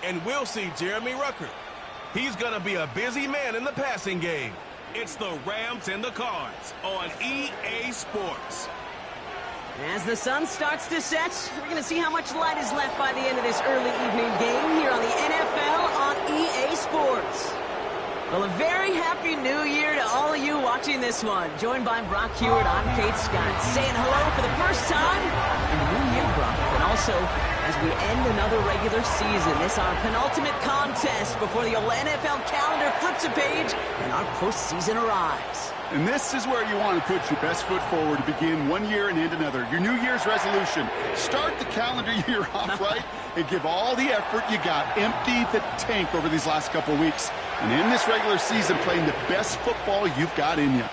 and we'll see Jeremy Ruckert. He's going to be a busy man in the passing game. It's the Rams and the Cards on EA Sports. As the sun starts to set, we're going to see how much light is left by the end of this early evening game here on the NFL on EA Sports. Well, a very happy new year to all of you watching this one. Joined by Brock Hewitt, I'm Kate Scott, saying hello for the first time in the new year, Brock. And also, as we end another regular season, this our penultimate contest before the old NFL calendar flips a page and our postseason arrives. And this is where you want to put your best foot forward to begin one year and end another. Your New Year's resolution. Start the calendar year off right and give all the effort you got. Empty the tank over these last couple of weeks. And end this regular season playing the best football you've got in you.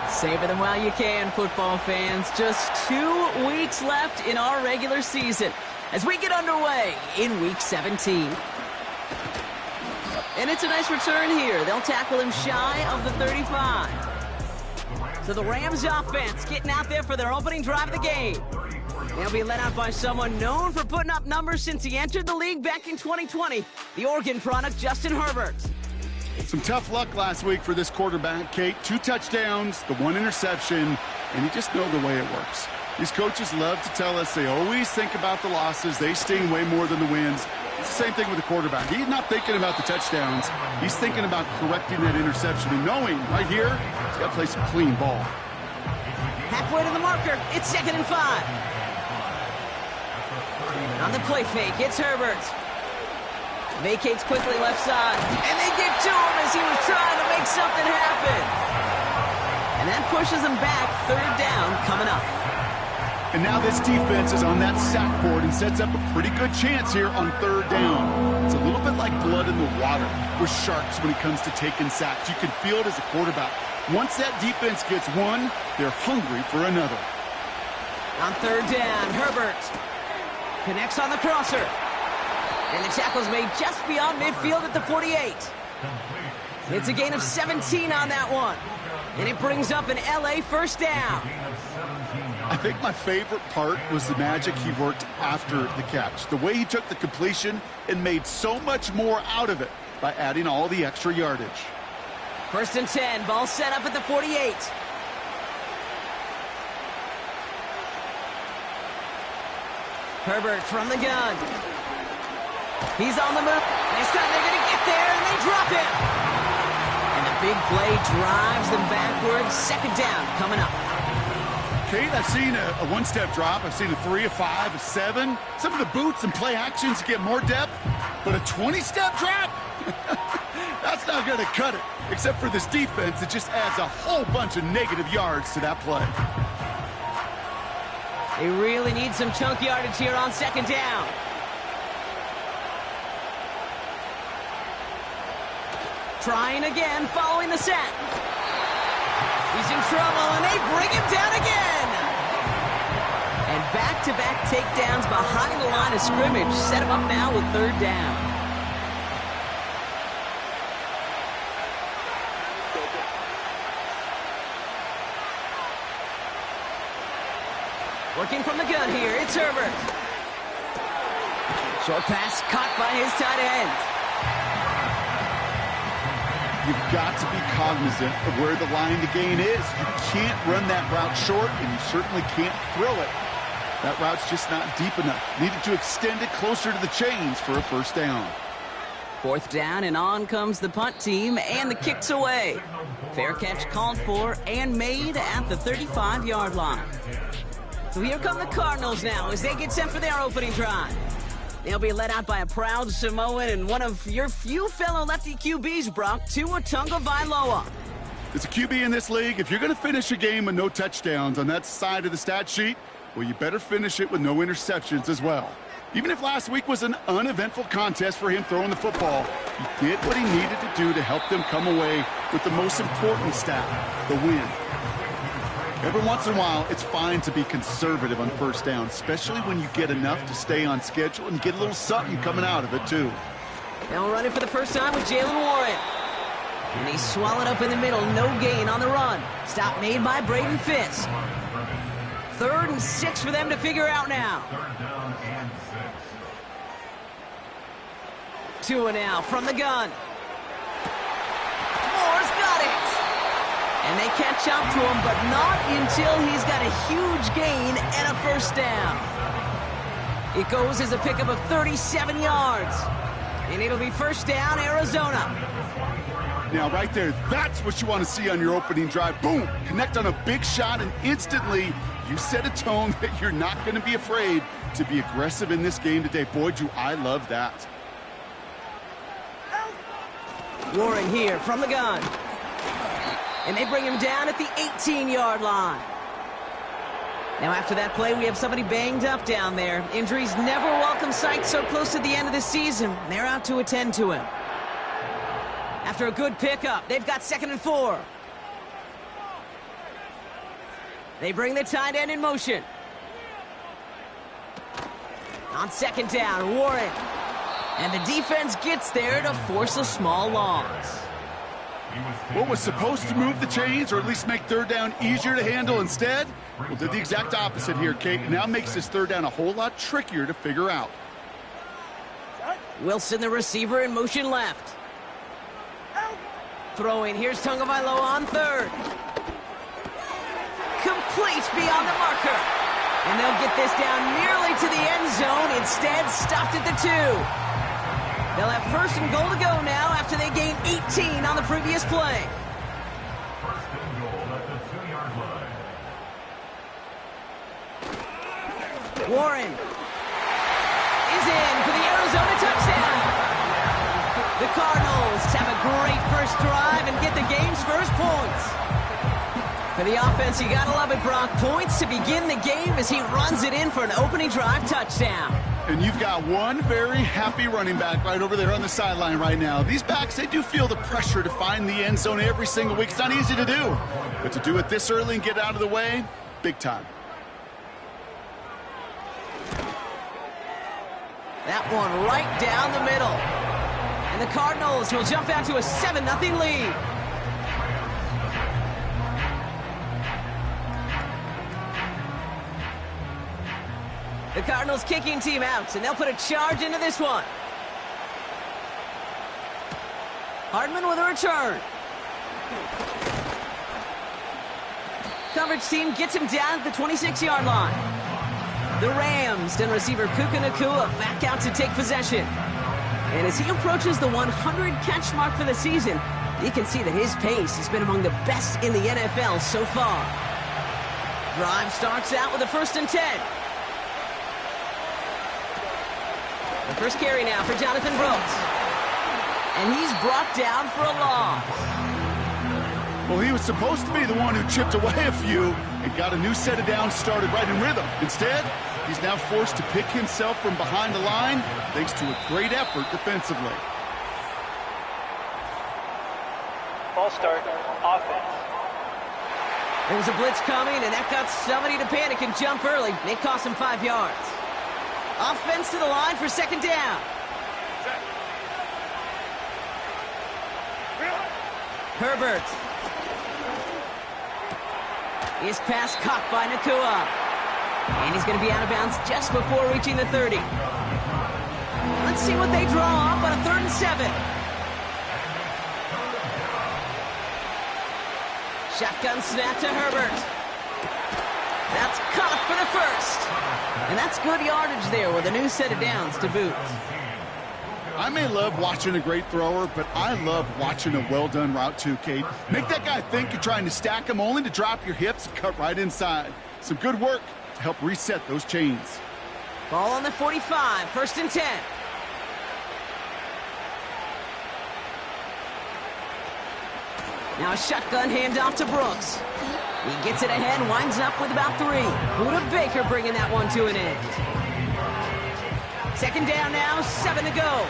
Savor them while you can, football fans. Just 2 weeks left in our regular season as we get underway in Week 17. And it's a nice return here. They'll tackle him shy of the 35. So the Rams offense getting out there for their opening drive of the game. They'll be led out by someone known for putting up numbers since he entered the league back in 2020, the Oregon product, Justin Herbert. Some tough luck last week for this quarterback, Kate. 2 touchdowns, the 1 interception, and you just know the way it works. These coaches love to tell us they always think about the losses. They sting way more than the wins. It's the same thing with the quarterback. He's not thinking about the touchdowns. He's thinking about correcting that interception and knowing right here he's got to play some clean ball. Halfway to the marker. It's 2nd and 5. On the play fake, it's Herbert. Vacates quickly left side. And they get to him as he was trying to make something happen. And that pushes him back. 3rd down coming up. And now this defense is on that sack board and sets up a pretty good chance here on 3rd down. It's a little bit like blood in the water with sharks when it comes to taking sacks. You can feel it as a quarterback. Once that defense gets one, they're hungry for another. On 3rd down, Herbert connects on the crosser. And the tackle's made just beyond midfield at the 48. It's a gain of 17 on that one. And it brings up an LA 1st down. I think my favorite part was the magic he worked after the catch. The way he took the completion and made so much more out of it by adding all the extra yardage. 1st and 10, ball set up at the 48. Herbert from the gun. He's on the move. This time they're going to get there, and they drop him. And the big play drives them backwards. 2nd down coming up. Kate, I've seen a 1-step drop. I've seen a 3, a 5, a 7. Some of the boots and play actions get more depth. But a 20-step drop? That's not going to cut it. Except for this defense, it just adds a whole bunch of negative yards to that play. They really need some chunk yardage here on 2nd down. Trying again, following the set. He's in trouble, and they bring him down again. And back-to-back takedowns behind the line of scrimmage set him up now with 3rd down. Working from the gun here, it's Herbert. Short pass caught by his tight end. You've got to be cognizant of where the line to gain is. You can't run that route short, and you certainly can't throw it. That route's just not deep enough. Needed to extend it closer to the chains for a 1st down. 4th down, and on comes the punt team, and the kick's away. Fair catch called for and made at the 35-yard line. So here come the Cardinals now as they get set for their opening drive. They'll be led out by a proud Samoan and one of your few fellow lefty QBs, Brock, Tua Tagovailoa. As a QB in this league, if you're going to finish a game with no touchdowns on that side of the stat sheet, well, you better finish it with no interceptions as well. Even if last week was an uneventful contest for him throwing the football, he did what he needed to do to help them come away with the most important stat, the win. Every once in a while, it's fine to be conservative on 1st down, especially when you get enough to stay on schedule and get a little something coming out of it, too. Now running for the first time with Jalen Warren. And he's swallowed up in the middle. No gain on the run. Stop made by Braden Fisk. 3rd and 6 for them to figure out now. 2 and out from the gun. Moore's got it. And they catch up to him, but not until he's got a huge gain and a first down. It goes as a pickup of 37 yards. And it'll be first down, Arizona. Now, right there, that's what you want to see on your opening drive. Boom! Connect on a big shot, and instantly you set a tone that you're not going to be afraid to be aggressive in this game today. Boy, do I love that. Warren here from the gun. And they bring him down at the 18-yard line. Now, after that play, we have somebody banged up down there. Injuries never a welcome sight so close to the end of the season. They're out to attend to him. After a good pickup, they've got 2nd and 4. They bring the tight end in motion. On 2nd down, Warren. And the defense gets there to force a small loss. What was supposed to move the chains, or at least make 3rd down easier to handle instead? Well, did the exact opposite here, Kate. Now makes this 3rd down a whole lot trickier to figure out. Wilson, the receiver, in motion left. Throwing, here's Tagovailoa on 3rd. Complete beyond the marker. And they'll get this down nearly to the end zone. Instead, stopped at the 2. They'll have 1st and goal to go now after they gained 18 on the previous play. Warren is in for the Arizona touchdown. The Cardinals have a great first drive and get the game's first points. For the offense, you gotta love it, Brock. Points to begin the game as he runs it in for an opening drive touchdown. And you've got one very happy running back right over there on the sideline right now. These backs, they do feel the pressure to find the end zone every single week. It's not easy to do. But to do it this early and get out of the way, big time. That one right down the middle. And the Cardinals will jump out to a 7-0 lead. The Cardinals kicking team out, and they'll put a charge into this one. Hardman with a return. Coverage team gets him down at the 26-yard line. The Rams and receiver Puka Nacua back out to take possession. And as he approaches the 100-catch mark for the season, you can see that his pace has been among the best in the NFL so far. Drive starts out with a 1st and 10. The first carry now for Jonathan Brooks. And he's brought down for a loss. Well, he was supposed to be the one who chipped away a few and got a new set of downs started right in rhythm. Instead, he's now forced to pick himself from behind the line thanks to a great effort defensively. Ball start, offense. There was a blitz coming, and that got somebody to panic and jump early. It cost him 5 yards. Offense to the line for 2nd down. Herbert. His pass caught by Nacua. And he's going to be out of bounds just before reaching the 30. Let's see what they draw up on a 3rd and 7. Shotgun snap to Herbert. That's caught for the 1st. And that's good yardage there with a new set of downs to boot. I may love watching a great thrower, but I love watching a well-done route too, Kate. Make that guy think you're trying to stack him only to drop your hips and cut right inside. Some good work to help reset those chains. Ball on the 45, 1st and 10. Now a shotgun handoff to Brooks. He gets it ahead, winds up with about 3. Buda Baker bringing that one to an end. 2nd down now, 7 to go.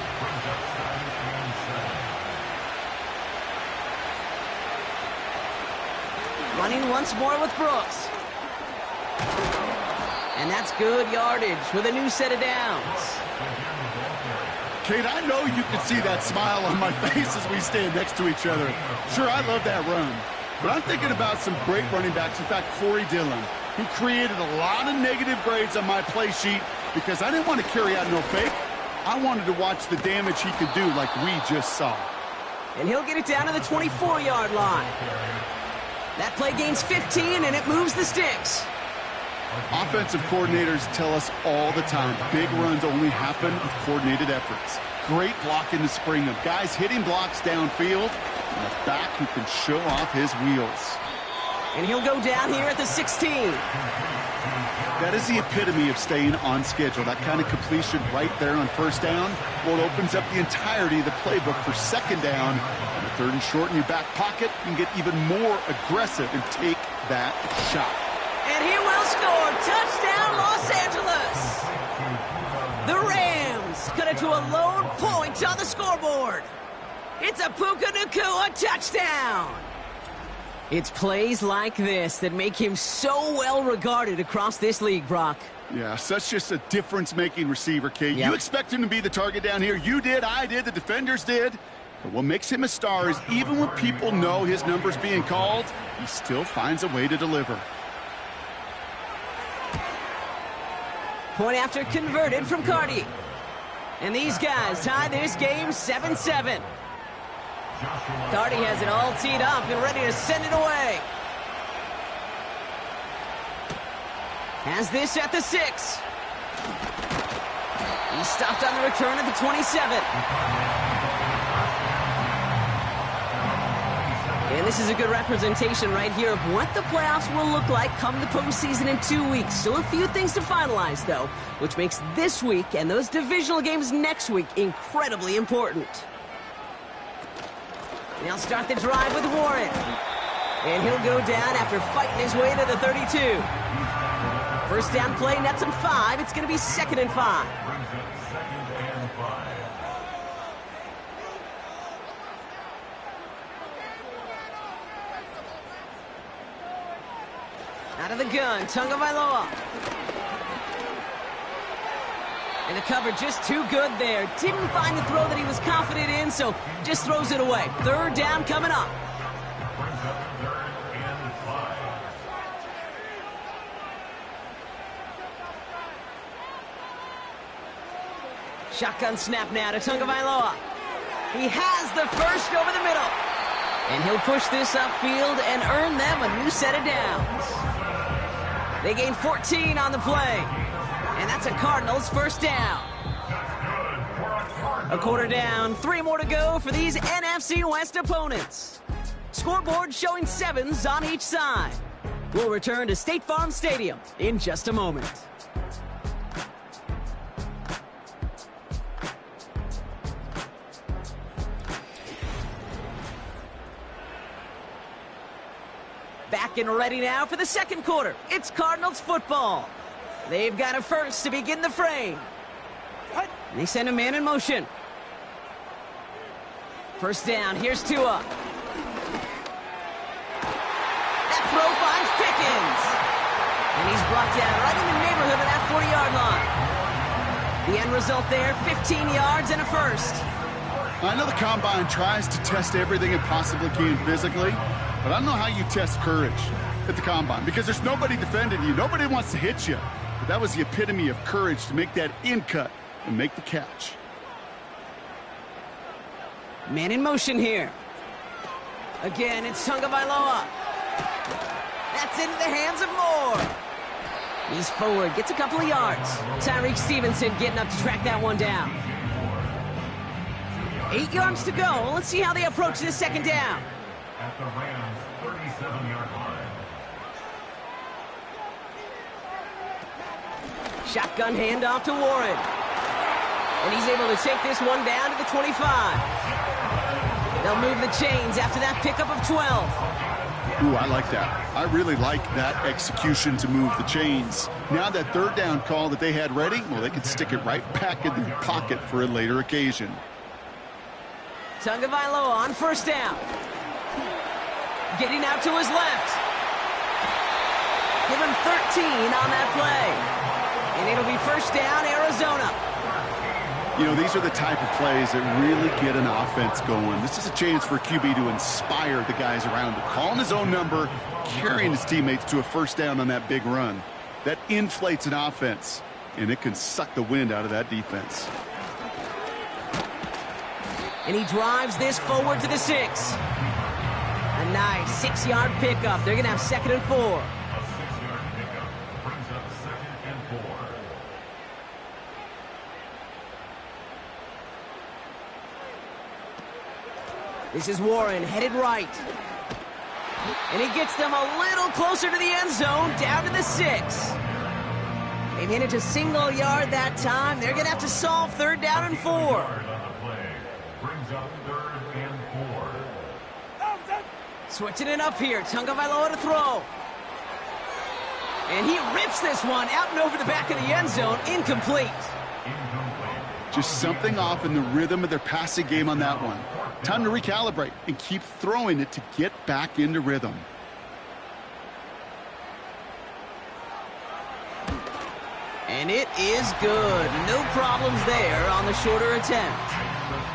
Running once more with Brooks. And that's good yardage with a new set of downs. Kate, I know you can see that smile on my face as we stand next to each other. Sure, I love that run. But I'm thinking about some great running backs. In fact, Corey Dillon. He created a lot of negative grades on my play sheet because I didn't want to carry out no fake. I wanted to watch the damage he could do like we just saw. And he'll get it down to the 24-yard line. That play gains 15, and it moves the sticks. Offensive coordinators tell us all the time, big runs only happen with coordinated efforts. Great block in the spring of guys hitting blocks downfield, and a back who can show off his wheels. And he'll go down here at the 16. That is the epitome of staying on schedule. That kind of completion right there on first down, well, it opens up the entirety of the playbook for second down. On the third and short in your back pocket, you can get even more aggressive and take that shot. And he will score. Touchdown, Los Angeles. The Rams cut it to a lone point on the scoreboard. It's a Puka Nacua touchdown. It's plays like this that make him so well regarded across this league, Brock. Yeah, such just a difference-making receiver, Kate. Yep. You expect him to be the target down here. You did, I did, the defenders did. But what makes him a star is even when people know his number's being called, he still finds a way to deliver. Point after converted from Cardi. And these guys tie this game 7-7. Cardi has it all teed up and ready to send it away. Has this at the 6. He's stopped on the return at the 27. And this is a good representation right here of what the playoffs will look like come the postseason in 2 weeks. Still a few things to finalize, though, which makes this week and those divisional games next week incredibly important. And he'll start the drive with Warren. And he'll go down after fighting his way to the 32. First down play nets him 5. It's going to be 2nd and 5. Out of the gun, Tagovailoa. And the cover just too good there. Didn't find the throw that he was confident in, so just throws it away. Third down coming up. Shotgun snap now to Tagovailoa. He has the first over the middle. And he'll push this upfield and earn them a new set of downs. They gain 14 on the play. And that's a Cardinals first down. A quarter down, 3 more to go for these NFC West opponents. Scoreboard showing 7s on each side. We'll return to State Farm Stadium in just a moment. Back and ready now for the second quarter. It's Cardinals football. They've got a first to begin the frame. They send a man in motion. First down, here's Tua. That throw finds Pickens. And he's brought down right in the neighborhood of that 40-yard line. The end result there, 15 yards and a first. I know the Combine tries to test everything it possibly can physically, but I don't know how you test courage at the Combine because there's nobody defending you. Nobody wants to hit you. But that was the epitome of courage to make that in cut and make the catch. Man in motion here. Again, it's Tagovailoa. That's into the hands of Moore. He's forward, gets a couple of yards. Tyreek Stevenson getting up to track that one down. 8 yards to go. Let's see how they approach this second down. At the Rams' 37-yard line. Shotgun handoff to Warren. And he's able to take this one down to the 25. They'll move the chains after that pickup of 12. Ooh, I like that. I really like that execution to move the chains. Now that third down call that they had ready, well, they can stick it right back in their pocket for a later occasion. Tagovailoa on first down. Getting out to his left. Give him 13 on that play. And it'll be first down, Arizona. You know, these are the type of plays that really get an offense going. This is a chance for QB to inspire the guys around him. Calling his own number, carrying his teammates to a first down on that big run. That inflates an offense, and it can suck the wind out of that defense. And he drives this forward to the 6. A nice 6-yard pickup. They're going to have 2nd and 4. A 6-yard pickup brings up 2nd and 4. This is Warren headed right. And he gets them a little closer to the end zone, down to the 6. They managed a single yard that time. They're going to have to solve 3rd down and 4. Yard on the play brings up 3rd and 4. Switching it up here. Tagovailoa to throw. And he rips this one out and over the back of the end zone. Incomplete. Just something off in the rhythm of their passing game on that one. Time to recalibrate and keep throwing it to get back into rhythm. And it is good. No problems there on the shorter attempt.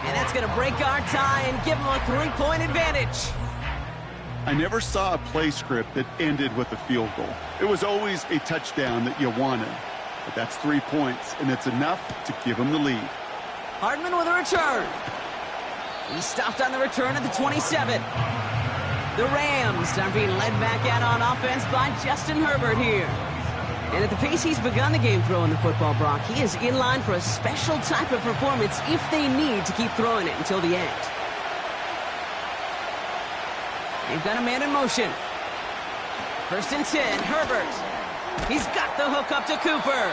And that's going to break our tie and give them a 3-point advantage. I never saw a play script that ended with a field goal. It was always a touchdown that you wanted. But that's 3 points, and it's enough to give them the lead. Hardman with a return. He stopped on the return at the 27. The Rams are being led back out on offense by Justin Herbert here. And at the pace he's begun the game throwing the football, Brock, he is in line for a special type of performance if they need to keep throwing it until the end. They've got a man in motion. 1st and 10, Herbert. He's got the hook up to Cooper.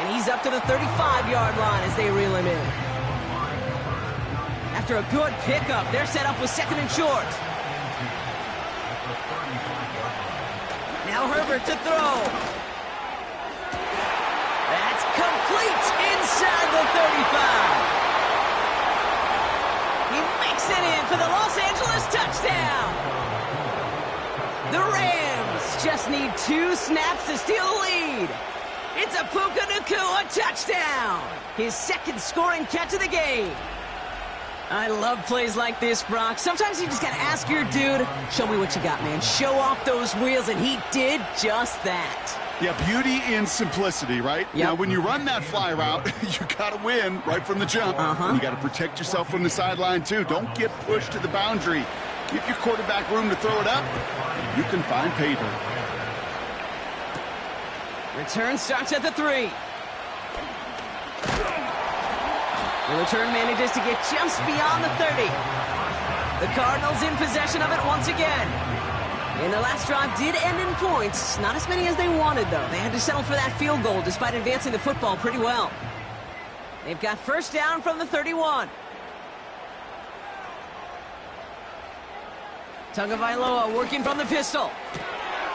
And he's up to the 35-yard line as they reel him in. After a good pickup, they're set up with 2nd and short. Now Herbert to throw. That's complete inside the 35. He makes it in for the Los Angeles touchdown. The Rams just need 2 snaps to steal the lead. It's a Puka Nacua touchdown. His 2nd scoring catch of the game. I love plays like this, Brock. Sometimes you just got to ask your dude, show me what you got, man. Show off those wheels, and he did just that. Yeah, beauty in simplicity, right? Yep. Now, when you run that fly route, you got to win right from the jump. You got to protect yourself from the sideline, too. Don't get pushed to the boundary. Give your quarterback room to throw it up. You can find pay dirt. Return starts at the 3. The return manages to get just beyond the 30. The Cardinals in possession of it once again. And the last drive did end in points. Not as many as they wanted, though. They had to settle for that field goal despite advancing the football pretty well. They've got 1st down from the 31. Tagovailoa working from the pistol.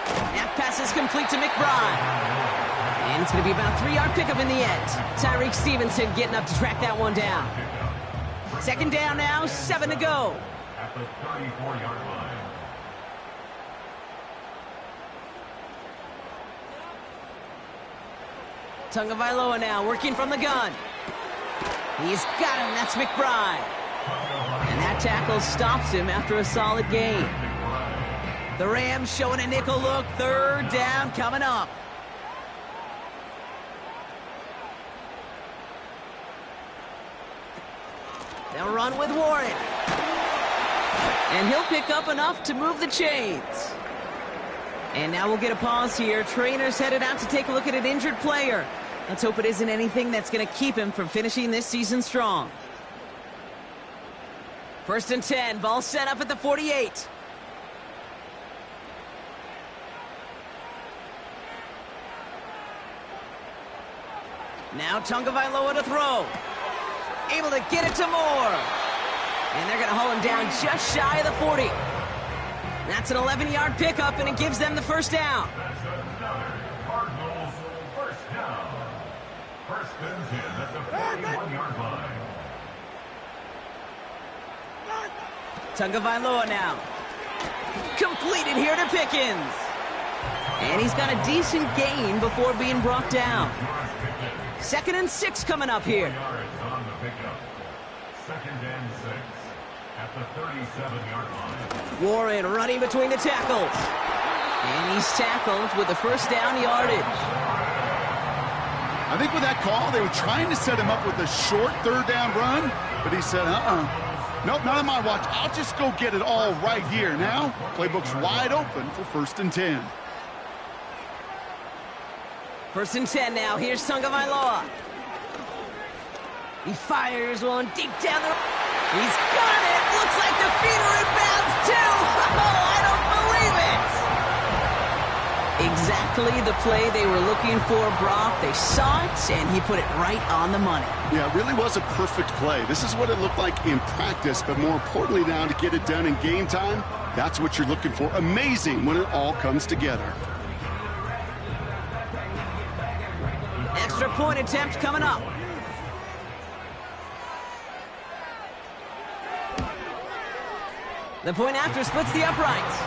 That pass is complete to McBride. And it's going to be about a 3-yard pickup in the end. Tyreek Stevenson getting up to track that one down. 2nd down now, 7 to go. At the 34-yard line. Tagovailoa now working from the gun. He's got him. That's McBride. And that tackle stops him after a solid gain. The Rams showing a nickel look. 3rd down coming up. They'll run with Warren. And he'll pick up enough to move the chains. And now we'll get a pause here. Trainer's headed out to take a look at an injured player. Let's hope it isn't anything that's going to keep him from finishing this season strong. 1st and 10. Ball set up at the 48. Now Tagovailoa to throw. Able to get it to Moore. And they're going to haul him down just shy of the 40. That's an 11-yard pickup, and it gives them the 1st down. That's another Cardinals 1st down. 1st and 10 at the 41-yard line. Tagovailoa now. Completed here to Pickens. And he's got a decent gain before being brought down. 2nd and 6 coming up here. Yards on the pickup. 2nd and 6 at the 37-yard line. Warren running between the tackles. And he's tackled with the first down yardage. I think with that call, they were trying to set him up with a short 3rd down run, but he said, nope, not on my watch. I'll just go get it all right here. Now, playbook's wide open for 1st and 10. 1st and 10 now. Here's Tagovailoa. He fires one deep down the... He's got it! Looks like the feet are in bounds, too! Oh, I don't believe it! Exactly the play they were looking for, Brock. They saw it, and he put it right on the money. Yeah, it really was a perfect play. This is what it looked like in practice, but more importantly now, to get it done in game time, that's what you're looking for. Amazing when it all comes together. Extra point attempt coming up. The point after splits the uprights.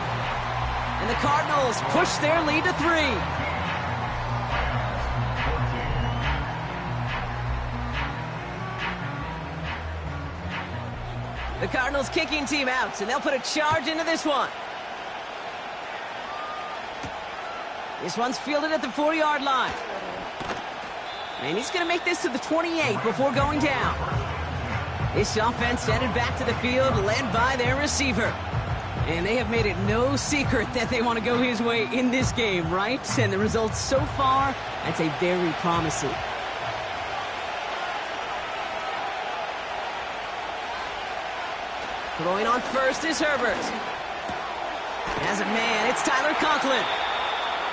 And the Cardinals push their lead to 3. The Cardinals kicking team out, and they'll put a charge into this one. This one's fielded at the 4-yard line. And he's going to make this to the 28 before going down. This offense headed back to the field, led by their receiver. And they have made it no secret that they want to go his way in this game, right? And the results so far, I'd say very promising. Throwing on first is Herbert. As a man, it's Tyler Conklin.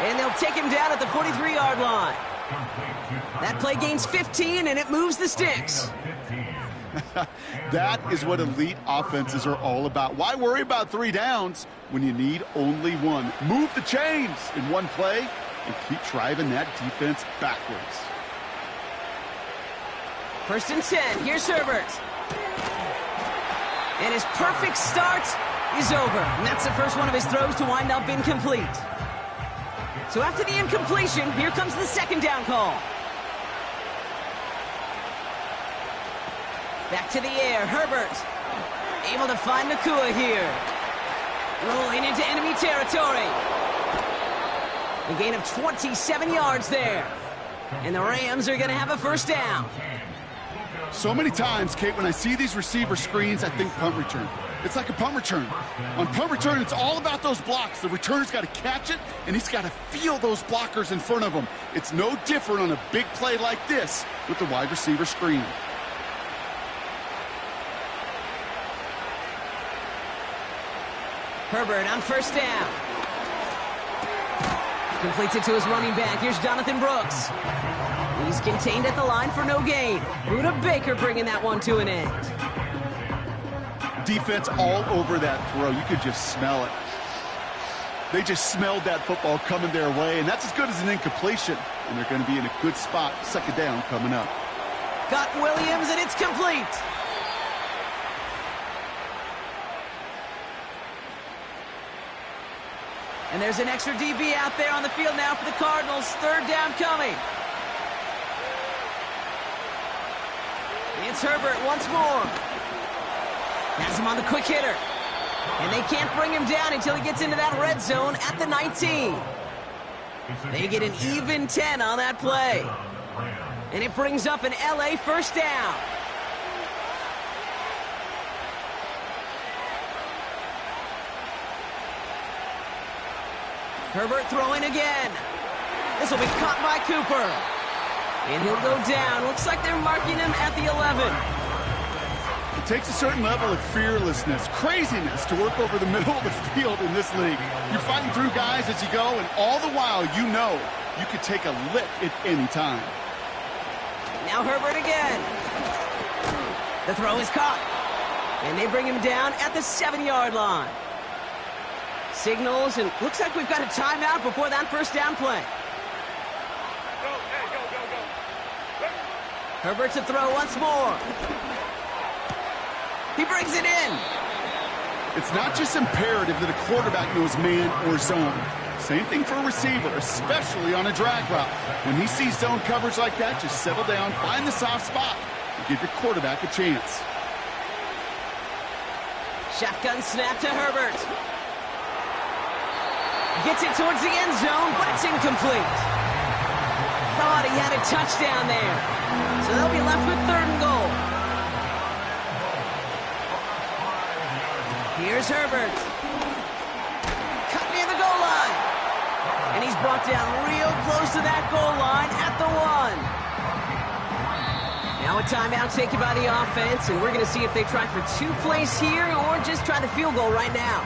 And they'll take him down at the 43-yard line. That play gains 15, and it moves the sticks. That is what elite offenses are all about. Why worry about 3 downs when you need only 1? Move the chains in one play and keep driving that defense backwards. 1st and 10. Here's Herbert. And his perfect start is over. And that's the first one of his throws to wind up incomplete. So after the incompletion, here comes the 2nd down call. Back to the air, Herbert. Able to find Nakua here. Rolling into enemy territory. A gain of 27 yards there. And the Rams are going to have a 1st down. So many times, Kate, when I see these receiver screens, I think punt return. It's like a punt return. On punt return, it's all about those blocks. The returner's got to catch it, and he's got to feel those blockers in front of him. It's no different on a big play like this with the wide receiver screen. Herbert on 1st down. Completes it to his running back. Here's Jonathan Brooks. He's contained at the line for no gain. Buda Baker bringing that one to an end. Defense all over that throw. You could just smell it. They just smelled that football coming their way, and that's as good as an incompletion. And they're going to be in a good spot. 2nd down coming up. Got Williams, and it's complete. And there's an extra DB out there on the field now for the Cardinals. 3rd down coming. It's Herbert once more. Has him on the quick hitter. And they can't bring him down until he gets into that red zone at the 19. They get an even 10 on that play. And it brings up an LA 1st down. Herbert throwing again. This will be caught by Cooper. And he'll go down. Looks like they're marking him at the 11. It takes a certain level of fearlessness, craziness to work over the middle of the field in this league. You're fighting through guys as you go, and all the while you know you could take a lick at any time. Now Herbert again. The throw is caught. And they bring him down at the 7-yard line. Signals, and looks like we've got a timeout before that 1st down play. Herbert to throw once more. He brings it in. It's not just imperative that a quarterback knows man or zone. Same thing for a receiver, especially on a drag route. When he sees zone coverage like that, just settle down, find the soft spot, and give your quarterback a chance. Shotgun snap to Herbert. Gets it towards the end zone, but it's incomplete. Thought he had a touchdown there. So they'll be left with 3rd and goal. Here's Herbert. Cut near the goal line. And he's brought down real close to that goal line at the 1. Now a timeout taken by the offense, and we're going to see if they try for 2 plays here or just try the field goal right now.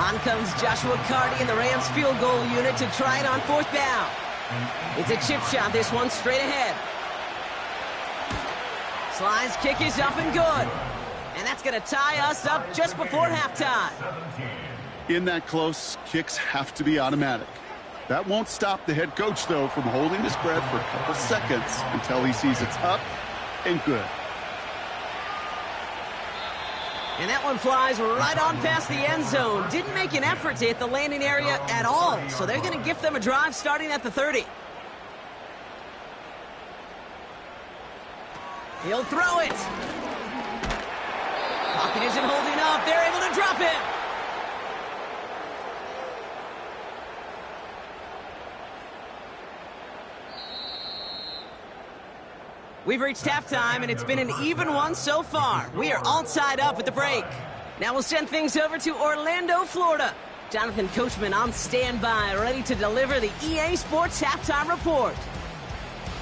On comes Joshua Cardi in the Rams field goal unit to try it on 4th down. It's a chip shot, this one straight ahead. Slide's kick is up and good. And that's going to tie us up just before halftime. In that close, kicks have to be automatic. That won't stop the head coach, though, from holding his breath for a couple seconds until he sees it's up and good. And that one flies right on past the end zone. Didn't make an effort to hit the landing area at all, so they're going to gift them a drive starting at the 30. He'll throw it. Pocket isn't holding up. They're able to drop it. We've reached halftime, and it's been an even one so far. We are all tied up at the break. Now we'll send things over to Orlando, Florida. Jonathan Coachman on standby, ready to deliver the EA Sports Halftime Report.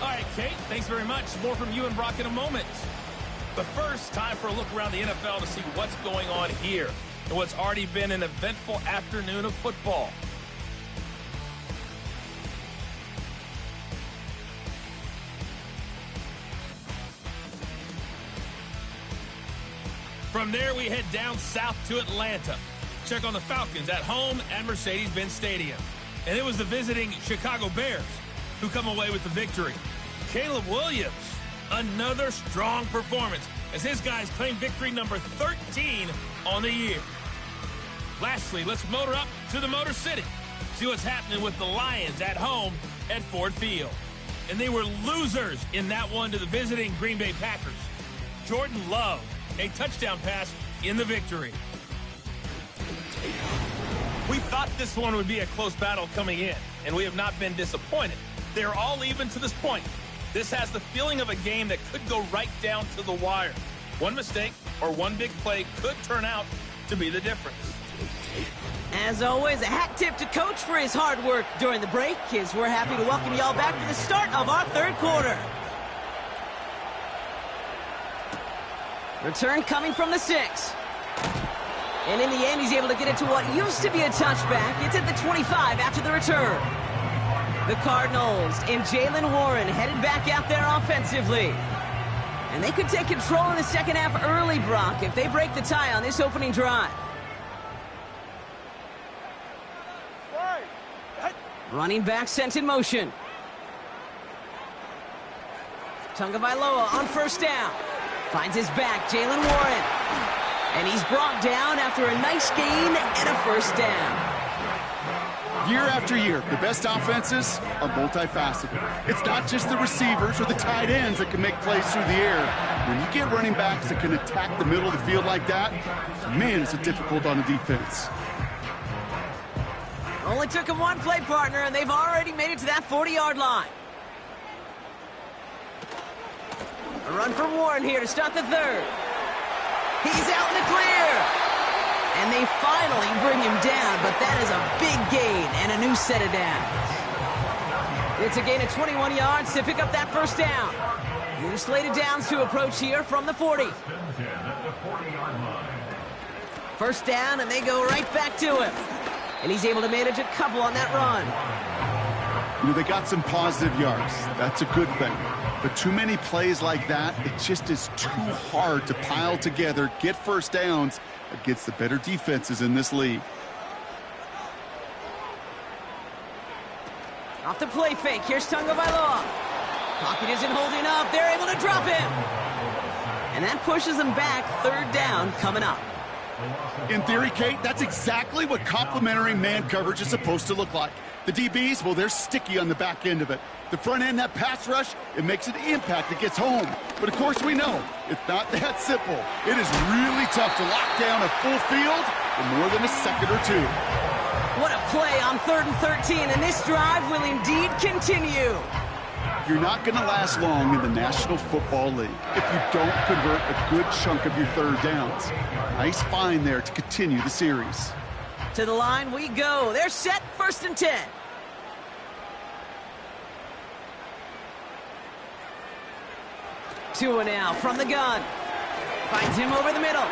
All right, Kate, thanks very much. More from you and Brock in a moment. But first, time for a look around the NFL to see what's going on here in what's already been an eventful afternoon of football. From there, we head down south to Atlanta. Check on the Falcons at home at Mercedes-Benz Stadium. And it was the visiting Chicago Bears who come away with the victory. Caleb Williams, another strong performance as his guys claim victory number 13 on the year. Lastly, let's motor up to the Motor City. See what's happening with the Lions at home at Ford Field. And they were losers in that one to the visiting Green Bay Packers. Jordan Love, a touchdown pass in the victory. We thought this one would be a close battle coming in, and we have not been disappointed. They're all even to this point. This has the feeling of a game that could go right down to the wire. One mistake or one big play could turn out to be the difference. As always, a hat tip to Coach for his hard work during the break, as we're happy to welcome y'all back to the start of our 3rd quarter. Return coming from the 6. And in the end, he's able to get it to what used to be a touchback. It's at the 25 after the return. The Cardinals and Jaylen Warren headed back out there offensively. And they could take control in the second half early, Brock, if they break the tie on this opening drive. Running back sent in motion. Tagovailoa on 1st down. Finds his back, Jaylen Warren. And he's brought down after a nice gain and a 1st down. Year after year, the best offenses are multifaceted. It's not just the receivers or the tight ends that can make plays through the air. When you get running backs that can attack the middle of the field like that, man, is it difficult on the defense. Only took him one play, partner, and they've already made it to that 40-yard line. A run from Warren here to start the 3rd. He's out in the clear. And they finally bring him down, but that is a big gain and a new set of downs. It's a gain of 21 yards to pick up that 1st down. New slated downs to approach here from the 40. 1st down, and they go right back to him. And he's able to manage a couple on that run. You know, they got some positive yards. That's a good thing. But too many plays like that, it just is too hard to pile together, get 1st downs against the better defenses in this league. Off the play fake, here's Tagovailoa. Pocket isn't holding up, they're able to drop him. And that pushes them back, 3rd down coming up. In theory, Kate, that's exactly what complementary man coverage is supposed to look like. The DBs, well, they're sticky on the back end of it. The front end, that pass rush, it makes an impact. It gets home. But, of course, we know it's not that simple. It is really tough to lock down a full field for more than a second or two. What a play on 3rd and 13, and this drive will indeed continue. You're not going to last long in the National Football League if you don't convert a good chunk of your third downs. Nice find there to continue the series. To the line we go. They're set, 1st and 10. Tua now from the gun. Finds him over the middle.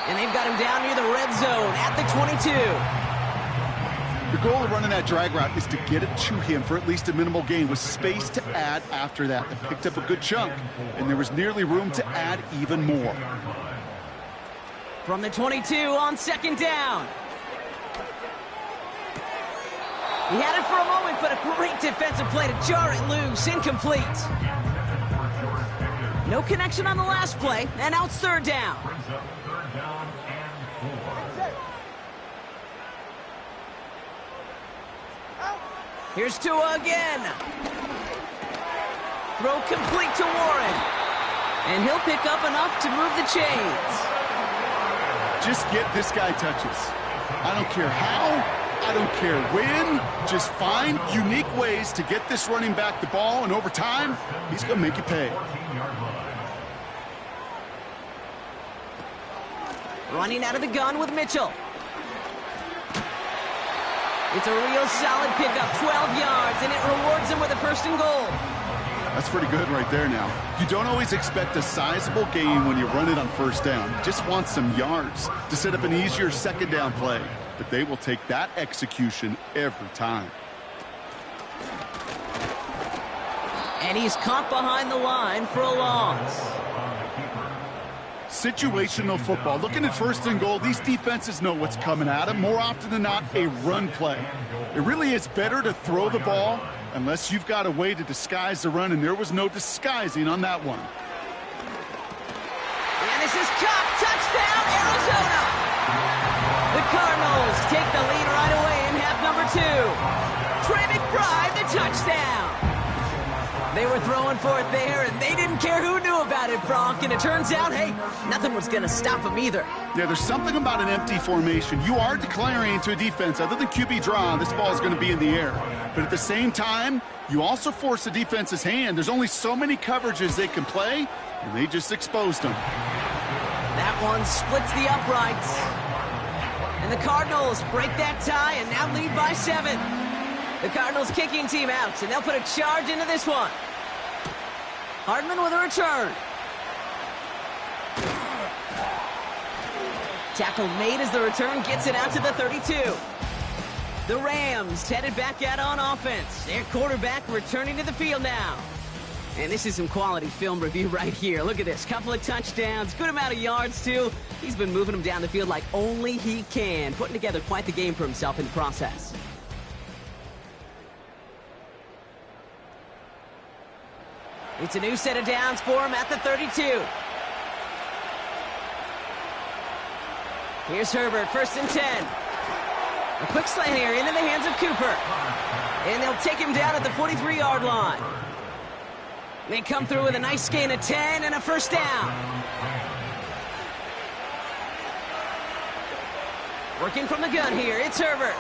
And they've got him down near the red zone at the 22. The goal of running that drag route is to get it to him for at least a minimal gain with space to add after that. They picked up a good chunk, and there was nearly room to add even more. From the 22 on 2nd down. He had it for a moment, but a great defensive play to jar it loose. Incomplete. No connection on the last play, and now it's 3rd down. Here's Tua again. Throw complete to Warren. And he'll pick up enough to move the chains. Just get this guy touches. I don't care how, I don't care when. Just find unique ways to get this running back the ball, and over time, he's going to make you pay. Running out of the gun with Mitchell. It's a real solid pickup, 12 yards, and it rewards him with a 1st and goal. That's pretty good right there now. You don't always expect a sizable gain when you run it on 1st down. You just want some yards to set up an easier 2nd down play. But they will take that execution every time. And he's caught behind the line for a loss. Situational football. Looking at 1st and goal, these defenses know what's coming at them. More often than not, a run play. It really is better to throw the ball unless you've got a way to disguise the run, and there was no disguising on that one. And this is caught. Touchdown, Arizona! The Cardinals take the lead right away in half number 2. Trey McBride, the touchdown! They were throwing for it there, and they didn't care who knew about it, Bronk. And it turns out, hey, nothing was going to stop them either. Yeah, there's something about an empty formation. You are declaring to a defense, other than QB draw, this ball is going to be in the air. But at the same time, you also force the defense's hand. There's only so many coverages they can play, and they just exposed them. That one splits the uprights. And the Cardinals break that tie and now lead by 7. The Cardinals kicking team out, and they'll put a charge into this one. Hardman with a return. Tackle made as the return gets it out to the 32. The Rams headed back out on offense. Their quarterback returning to the field now. And this is some quality film review right here. Look at this. Couple of touchdowns, good amount of yards, too. He's been moving them down the field like only he can, putting together quite the game for himself in the process. It's a new set of downs for him at the 32. Here's Herbert, 1st and 10. A quick slant here into the hands of Cooper. And they'll take him down at the 43-yard line. They come through with a nice gain of 10 and a 1st down. Working from the gun here, it's Herbert.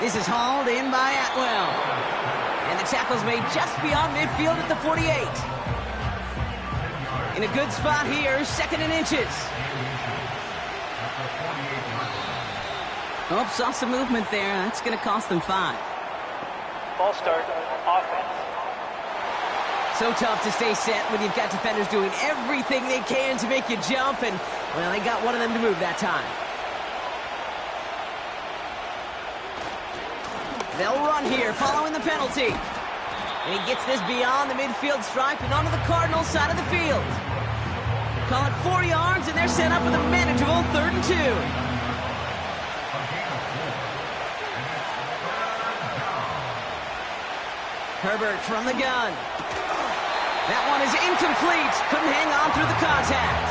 This is hauled in by Atwell. And the tackle's made just beyond midfield at the 48. In a good spot here, 2nd and inches. Oh, saw some movement there. That's going to cost them 5. Ball start, offense. So tough to stay set when you've got defenders doing everything they can to make you jump, and, well, they got one of them to move that time. They'll run here following the penalty. And he gets this beyond the midfield stripe and onto the Cardinals side of the field. Call it 4 yards, and they're set up with a manageable 3rd and 2. Herbert from the gun. That one is incomplete. Couldn't hang on through the contact.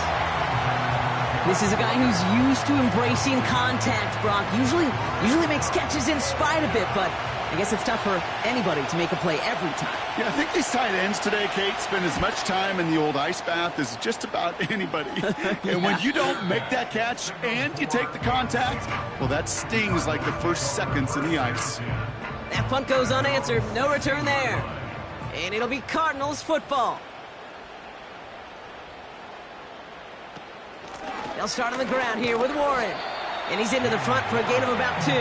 This is a guy who's used to embracing contact, Brock. Usually makes catches in spite of it, but I guess it's tough for anybody to make a play every time. Yeah, I think these tight ends today, Kate, spend as much time in the old ice bath as just about anybody. And when you don't make that catch and you take the contact, well, that stings like the first seconds in the ice. That punt goes unanswered. No return there. And it'll be Cardinals football. They'll start on the ground here with Warren. And he's into the front for a gain of about 2.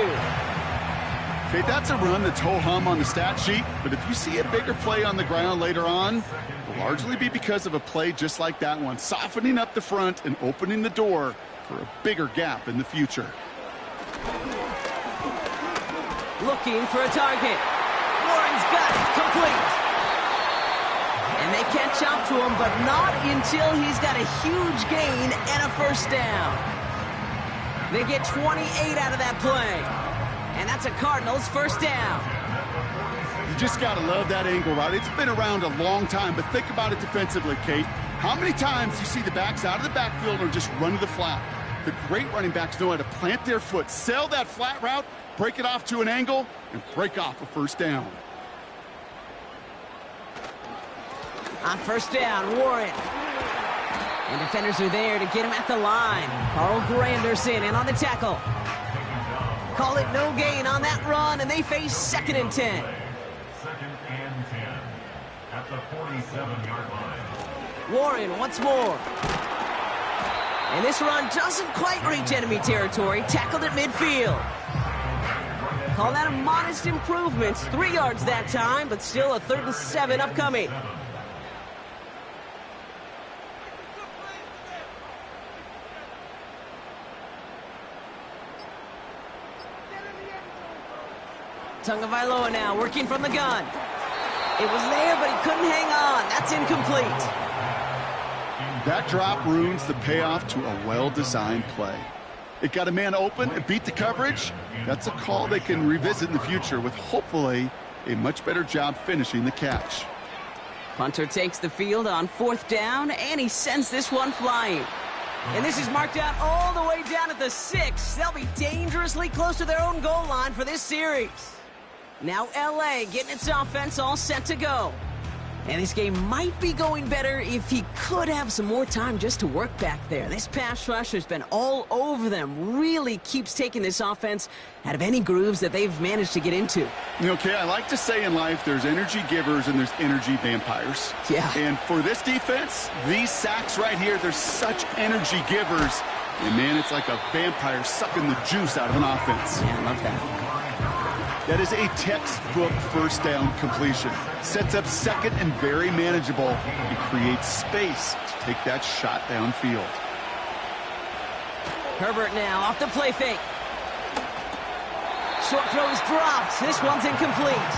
Okay, that's a run that's ho-hum on the stat sheet, but if you see a bigger play on the ground later on, it'll largely be because of a play just like that one, softening up the front and opening the door for a bigger gap in the future. Looking for a target. Warren's got it, complete. And they catch up to him, but not until he's got a huge gain and a first down. They get 28 out of that play. And that's a Cardinals first down. You just got to love that angle, right? It's been around a long time, but think about it defensively, Kate. How many times you see the backs out of the backfield or just run to the flat? The great running backs know how to plant their foot, sell that flat route, break it off to an angle, and break off a first down. On first down, Warren. And defenders are there to get him at the line. Carl Granderson in on the tackle. Call it no gain on that run, and they face 2nd and 10. 2nd and 10 at the 47-yard line. Warren once more. And this run doesn't quite reach enemy territory. Tackled at midfield. Call that a modest improvement. 3 yards that time, but still a 3rd and 7 upcoming. Tagovailoa now working from the gun. It was there, but he couldn't hang on. That's incomplete. That drop ruins the payoff to a well-designed play. It got a man open and beat the coverage. That's a call they can revisit in the future with hopefully a much better job finishing the catch. Punter takes the field on 4th down, and he sends this one flying. And this is marked out all the way down at the 6. They'll be dangerously close to their own goal line for this series. Now LA getting its offense all set to go. And this game might be going better if he could have some more time just to work back there. This pass rush has been all over them. Really keeps taking this offense out of any grooves that they've managed to get into. Okay, I like to say in life there's energy givers and there's energy vampires. Yeah. And for this defense, these sacks right here, they're such energy givers. And man, it's like a vampire sucking the juice out of an offense. Yeah, I love that. That is a textbook first down completion. Sets up 2nd and very manageable and creates space to take that shot downfield. Herbert now off the play fake. Short throw is dropped. This one's incomplete.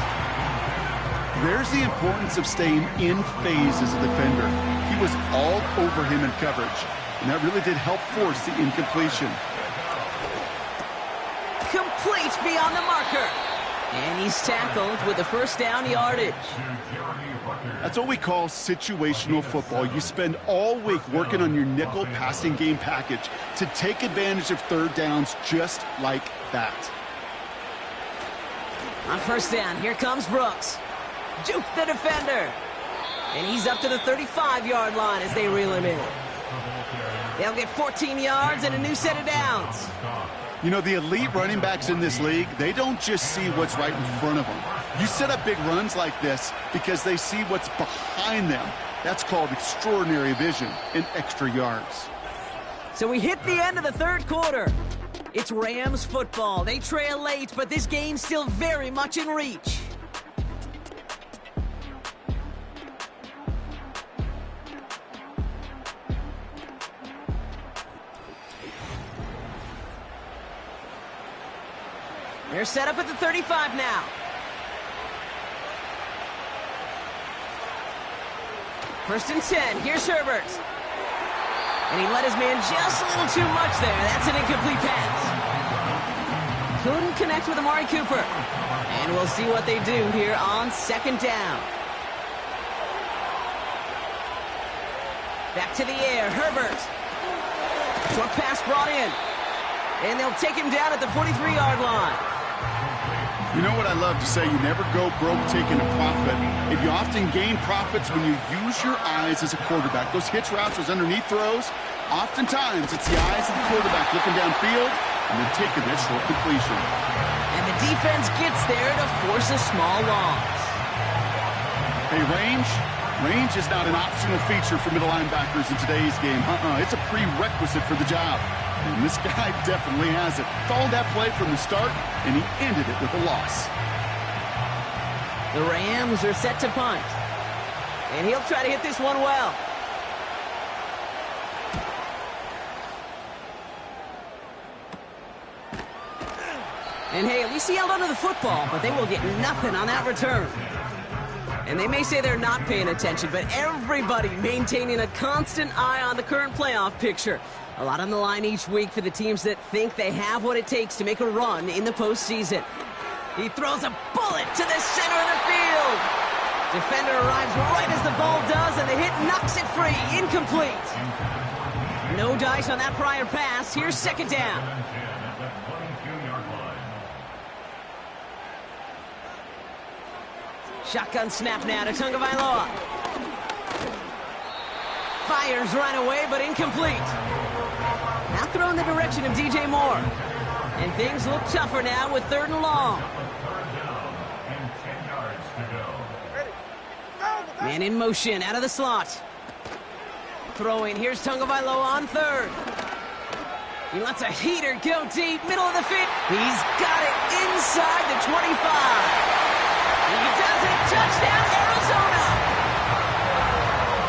There's the importance of staying in phase as a defender. He was all over him in coverage, and that really did help force the incompletion. Complete beyond the marker. And he's tackled with the first down yardage. That's what we call situational football. You spend all week working on your nickel passing game package to take advantage of 3rd downs just like that. On first down, here comes Brooks. Juke the defender. And he's up to the 35-yard line as they reel him in. They'll get 14 yards and a new set of downs. You know, the elite running backs in this league, they don't just see what's right in front of them. You set up big runs like this because they see what's behind them. That's called extraordinary vision and extra yards. So we hit the end of the 3rd quarter. It's Rams football. They trail late, but this game's still very much in reach. They're set up at the 35 now. First and 10. Here's Herbert. And he let his man just a little too much there. That's an incomplete pass. Couldn't connect with Amari Cooper. And we'll see what they do here on 2nd down. Back to the air. Herbert. Short pass brought in. And they'll take him down at the 43-yard line. You know what I love to say? You never go broke taking a profit. And you often gain profits when you use your eyes as a quarterback. Those hitch routes, those underneath throws, oftentimes it's the eyes of the quarterback looking downfield and then taking that short completion. And the defense gets there to force a small loss. Hey, range is not an optional feature for middle linebackers in today's game. It's a prerequisite for the job. And this guy definitely has it. Called that play from the start, and he ended it with a loss. The Rams are set to punt. And he'll try to hit this one well. And hey, at least he held onto the football, but they will get nothing on that return. And they may say they're not paying attention, but everybody maintaining a constant eye on the current playoff picture. A lot on the line each week for the teams that think they have what it takes to make a run in the postseason. He throws a bullet to the center of the field. Defender arrives right as the ball does, and the hit knocks it free. Incomplete. No dice on that prior pass. Here's second down. Shotgun snap now to Tagovailoa. Fires right away, but incomplete. Now throw in the direction of DJ Moore. And things look tougher now with 3rd and long. Man in motion, out of the slot. Throwing, here's Tagovailoa on 3rd. He lets a heater go deep, middle of the field. He's got it inside the 25. He does it, touchdown, Arizona!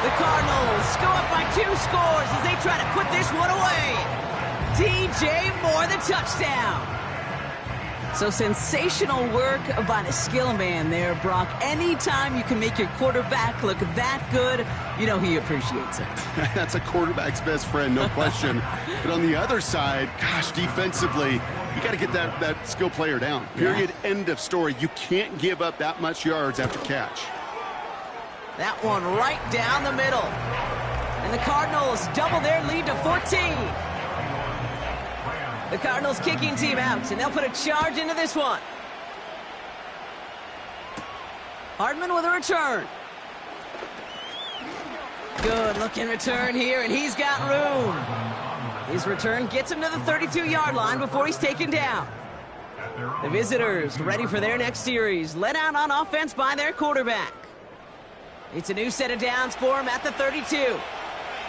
The Cardinals go up by 2 scores as they try to put this one away. DJ Moore, the touchdown. So sensational work by the skill man there, Brock. Anytime you can make your quarterback look that good, you know he appreciates it. That's a quarterback's best friend, no question. But on the other side, gosh, defensively, you got to get that skill player down. Period, end of story. You can't give up that much yards after catch. That one right down the middle. And the Cardinals double their lead to 14. The Cardinals kicking team out, and they'll put a charge into this one. Hardman with a return. Good looking return here, and he's got room. His return gets him to the 32-yard line before he's taken down. The visitors ready for their next series, led out on offense by their quarterback. It's a new set of downs for him at the 32.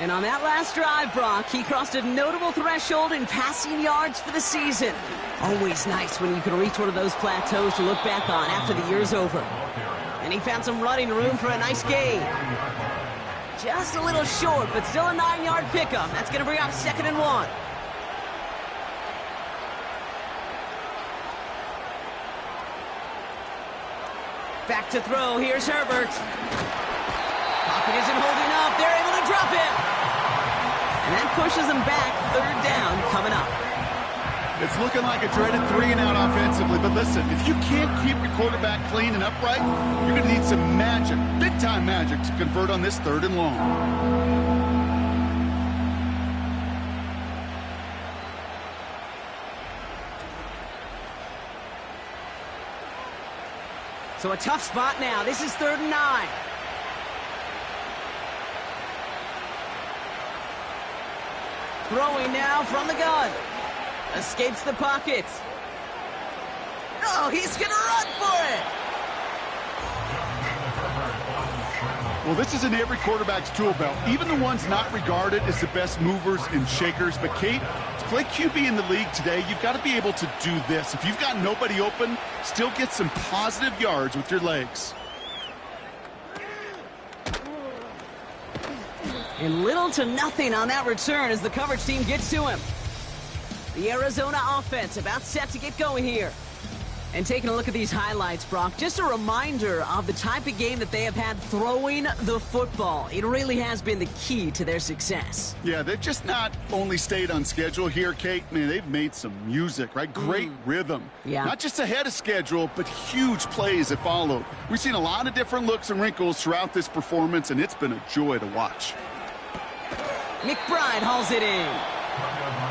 And on that last drive, Brock, he crossed a notable threshold in passing yards for the season. Always nice when you can reach one of those plateaus to look back on after the year's over. And he found some running room for a nice gain. Just a little short, but still a 9-yard pickup. That's going to bring up 2nd and 1. Back to throw. Here's Herbert. Pocket isn't holding up. They're able to drop it. And that pushes them back. 3rd down coming up. It's looking like a dreaded 3-and-out offensively. But listen, if you can't keep your quarterback clean and upright, you're going to need some magic, big-time magic, to convert on this 3rd and long. So a tough spot now. This is 3rd and 9. Throwing now from the gun. Escapes the pocket. Oh, he's going to run for it. Well, this is in every quarterback's tool belt, even the ones not regarded as the best movers and shakers. But, Kate, to play QB in the league today, you've got to be able to do this. If you've got nobody open, still get some positive yards with your legs. And little to nothing on that return as the coverage team gets to him. The Arizona offense about set to get going here. And taking a look at these highlights, Brock, just a reminder of the type of game that they have had throwing the football. It really has been the key to their success. Yeah, they've just not only stayed on schedule here, Kate. Man, they've made some music, right? Great rhythm. Yeah. Not just ahead of schedule, but huge plays that followed. We've seen a lot of different looks and wrinkles throughout this performance, and it's been a joy to watch. McBride hauls it in.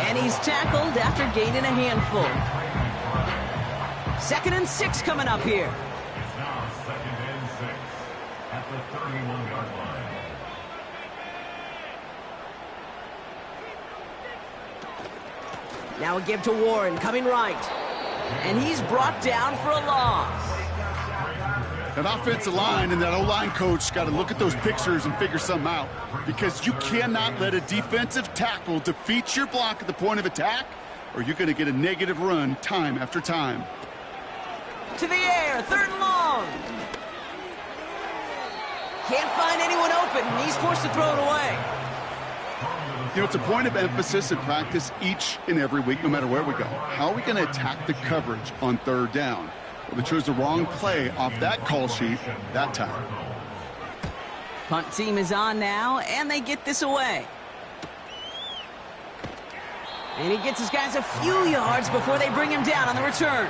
And he's tackled after gaining a handful. 2nd and 6 coming up here. It's now 2nd and 6 at the 31-yard line. Now a give to Warren, coming right. And he's brought down for a loss. That offensive line and that O-line coach got to look at those pictures and figure something out, because you cannot let a defensive tackle defeat your block at the point of attack, or you're going to get a negative run time after time. To the air, 3rd and long. Can't find anyone open, and he's forced to throw it away. You know, it's a point of emphasis in practice each and every week, no matter where we go. How are we going to attack the coverage on 3rd down? Well, they chose the wrong play off that call sheet that time. Punt team is on now, and they get this away. And he gets his guys a few yards before they bring him down on the return.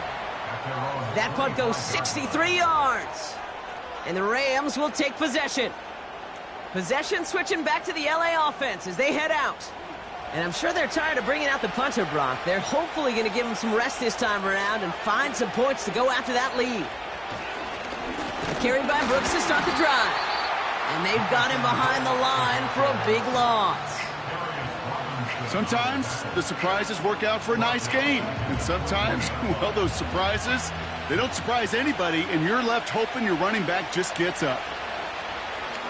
That punt goes 63 yards. And the Rams will take possession. Possession switching back to the LA offense as they head out. And I'm sure they're tired of bringing out the punter, Brock. They're hopefully going to give him some rest this time around and find some points to go after that lead. Carried by Brooks to start the drive. And they've got him behind the line for a big loss. Sometimes the surprises work out for a nice game. And sometimes, well, those surprises, they don't surprise anybody, and you're left hoping your running back just gets up.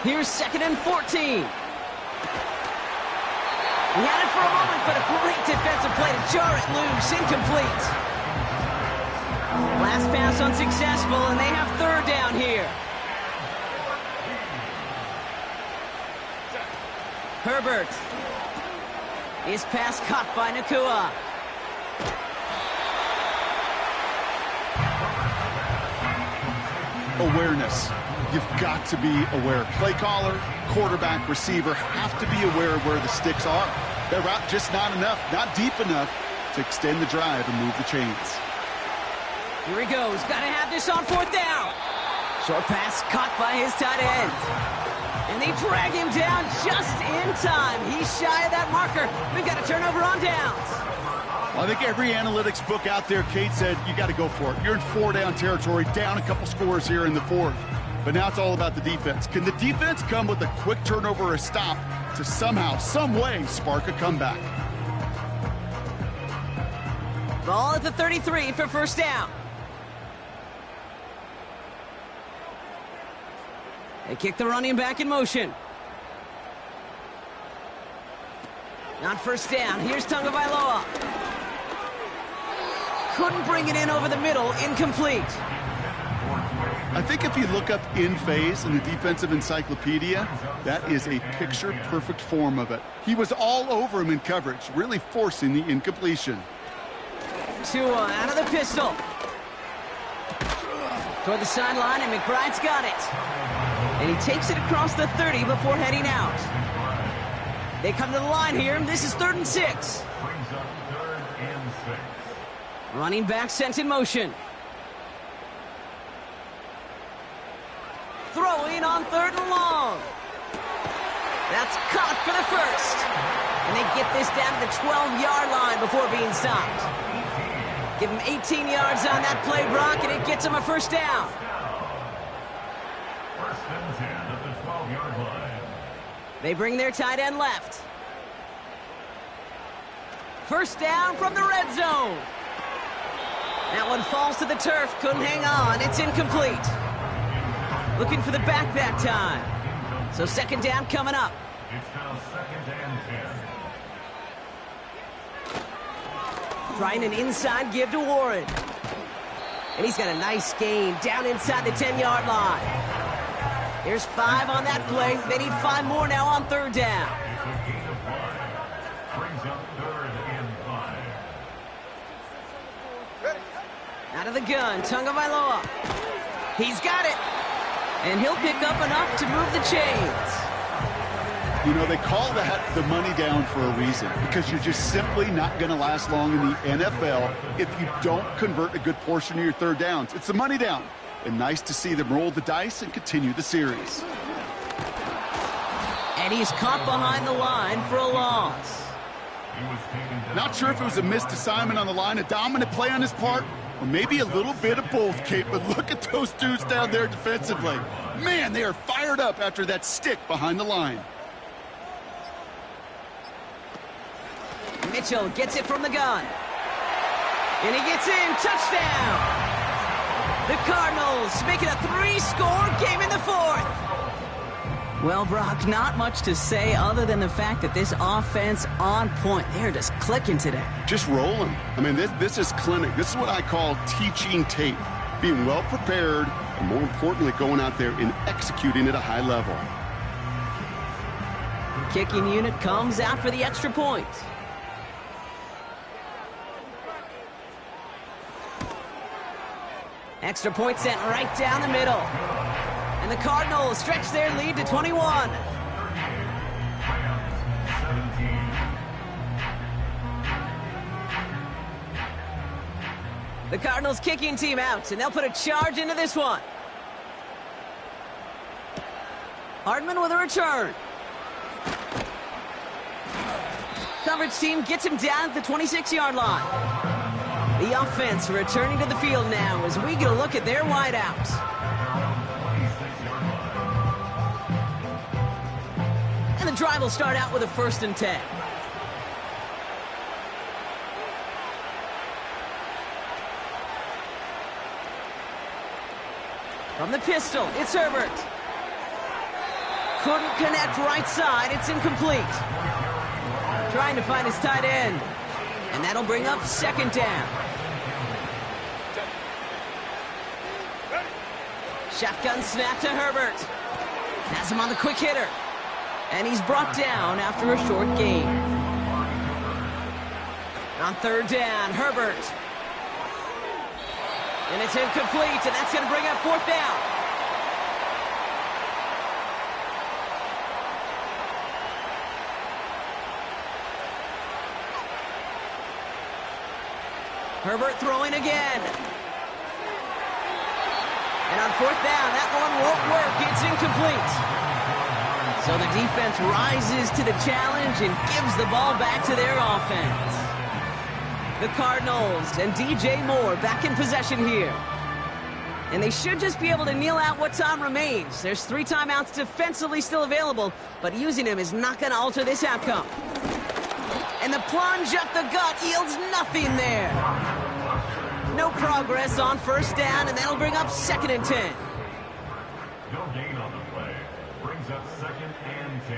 Here's 2nd and 14. He had it for a moment, but a great defensive play to jar it loose. Incomplete. Last pass unsuccessful, and they have 3rd down here. Herbert. His pass caught by Nakua. Awareness. You've got to be aware. Play caller, quarterback, receiver have to be aware of where the sticks are. That route just not enough, not deep enough to extend the drive and move the chains. Here he goes. Got to have this on 4th down. Short pass caught by his tight end. And they drag him down just in time. He's shy of that marker. We've got a turnover on downs. Well, I think every analytics book out there, Kate, said you got to go for it. You're in 4-down territory, down a couple scores here in the 4th. But now it's all about the defense. Can the defense come with a quick turnover or a stop to somehow, some way, spark a comeback? Ball at the 33 for 1st down. They kick the running back in motion. On 1st down, here's Tagovailoa. Couldn't bring it in over the middle, incomplete. I think if you look up in phase in the defensive encyclopedia, that is a picture-perfect form of it. He was all over him in coverage, really forcing the incompletion. Tua out of the pistol. Toward the sideline, and McBride's got it. And he takes it across the 30 before heading out. They come to the line here. This is 3rd and 6. Brings up 3rd and 6. Running back sent in motion. Throwing on 3rd and long. That's caught for the 1st. And they get this down to the 12-yard line before being stopped. Give him 18 yards on that play, Brock, and it gets him a 1st down. 1st and 10 at the 12-yard line. They bring their tight end left. 1st down from the red zone. That one falls to the turf. Couldn't hang on. It's incomplete. Looking for the back that time. So 2nd down coming up. It's now 2nd and 10. Trying an inside give to Warren. And he's got a nice gain down inside the 10-yard line. There's 5 on that play. They need 5 more now on 3rd down. It's a gain of 5. Brings up 3rd and 5. Out of the gun, Tagovailoa. He's got it. And he'll pick up enough to move the chains. You know, they call that the money down for a reason, because you're just simply not going to last long in the NFL if you don't convert a good portion of your 3rd downs. It's the money down. And nice to see them roll the dice and continue the series. And he's caught behind the line for a loss. Not sure if it was a missed assignment on the line, a dominant play on his part, or maybe a little bit of both, Kate, but look at those dudes down there defensively. Man, they are fired up after that stick behind the line. Mitchell gets it from the gun. And he gets in. Touchdown! The Cardinals make it a 3-score game in the fourth. Well, Brock, not much to say other than the fact that this offense on point. They're just clicking today. Just rolling. I mean, this is clinic. This is what I call teaching tape. Being well prepared, and more importantly, going out there and executing at a high level. Kicking unit comes out for the extra point. Extra point sent right down the middle. And the Cardinals stretch their lead to 21. The Cardinals kicking team out, and they'll put a charge into this one. Hardman with a return. Coverage team gets him down at the 26-yard line. The offense returning to the field now as we get a look at their wideouts. And the drive will start out with a 1st and 10. From the pistol, it's Herbert. Couldn't connect right side, it's incomplete. Trying to find his tight end. And that'll bring up 2nd down. Shotgun snap to Herbert. Has him on the quick hitter. And he's brought down after a short gain. On 3rd down, Herbert. And it's incomplete, and that's going to bring up 4th down. Herbert throwing again. And on 4th down, that one won't work. It's incomplete. So the defense rises to the challenge and gives the ball back to their offense. The Cardinals and DJ Moore back in possession here. And they should just be able to kneel out what time remains. There's 3 timeouts defensively still available, but using them is not going to alter this outcome. And the plunge up the gut yields nothing there. No progress on 1st down, and that'll bring up 2nd and 10. No gain on the play. Brings up 2nd and 10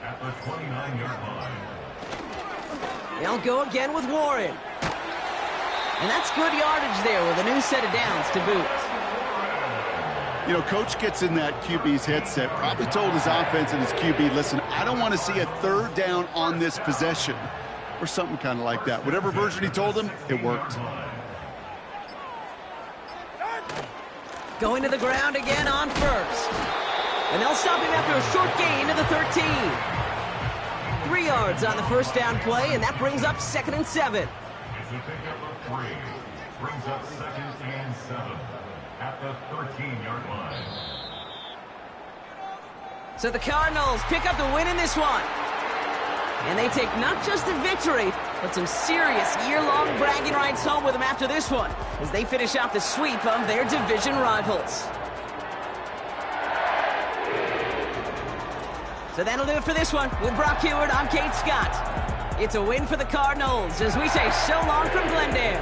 at the 29-yard line. They'll go again with Warren. And that's good yardage there with a new set of downs to boot. You know, Coach gets in that QB's headset, probably told his offense and his QB, listen, I don't want to see a 3rd down on this possession. Or something kind of like that. Whatever version he told him, it worked. Going to the ground again on 1st. And they'll stop him after a short gain to the 13. 3 yards on the 1st down play, and that brings up 2nd and 7. It's a pickup of 3. Brings up 2nd and 7 at the 13-yard line. So the Cardinals pick up the win in this one. And they take not just the victory, but some serious year-long bragging rights home with them after this one, as they finish off the sweep of their division rivals. So that'll do it for this one. With Brock Heward, I'm Kate Scott. It's a win for the Cardinals as we say so long from Glendale.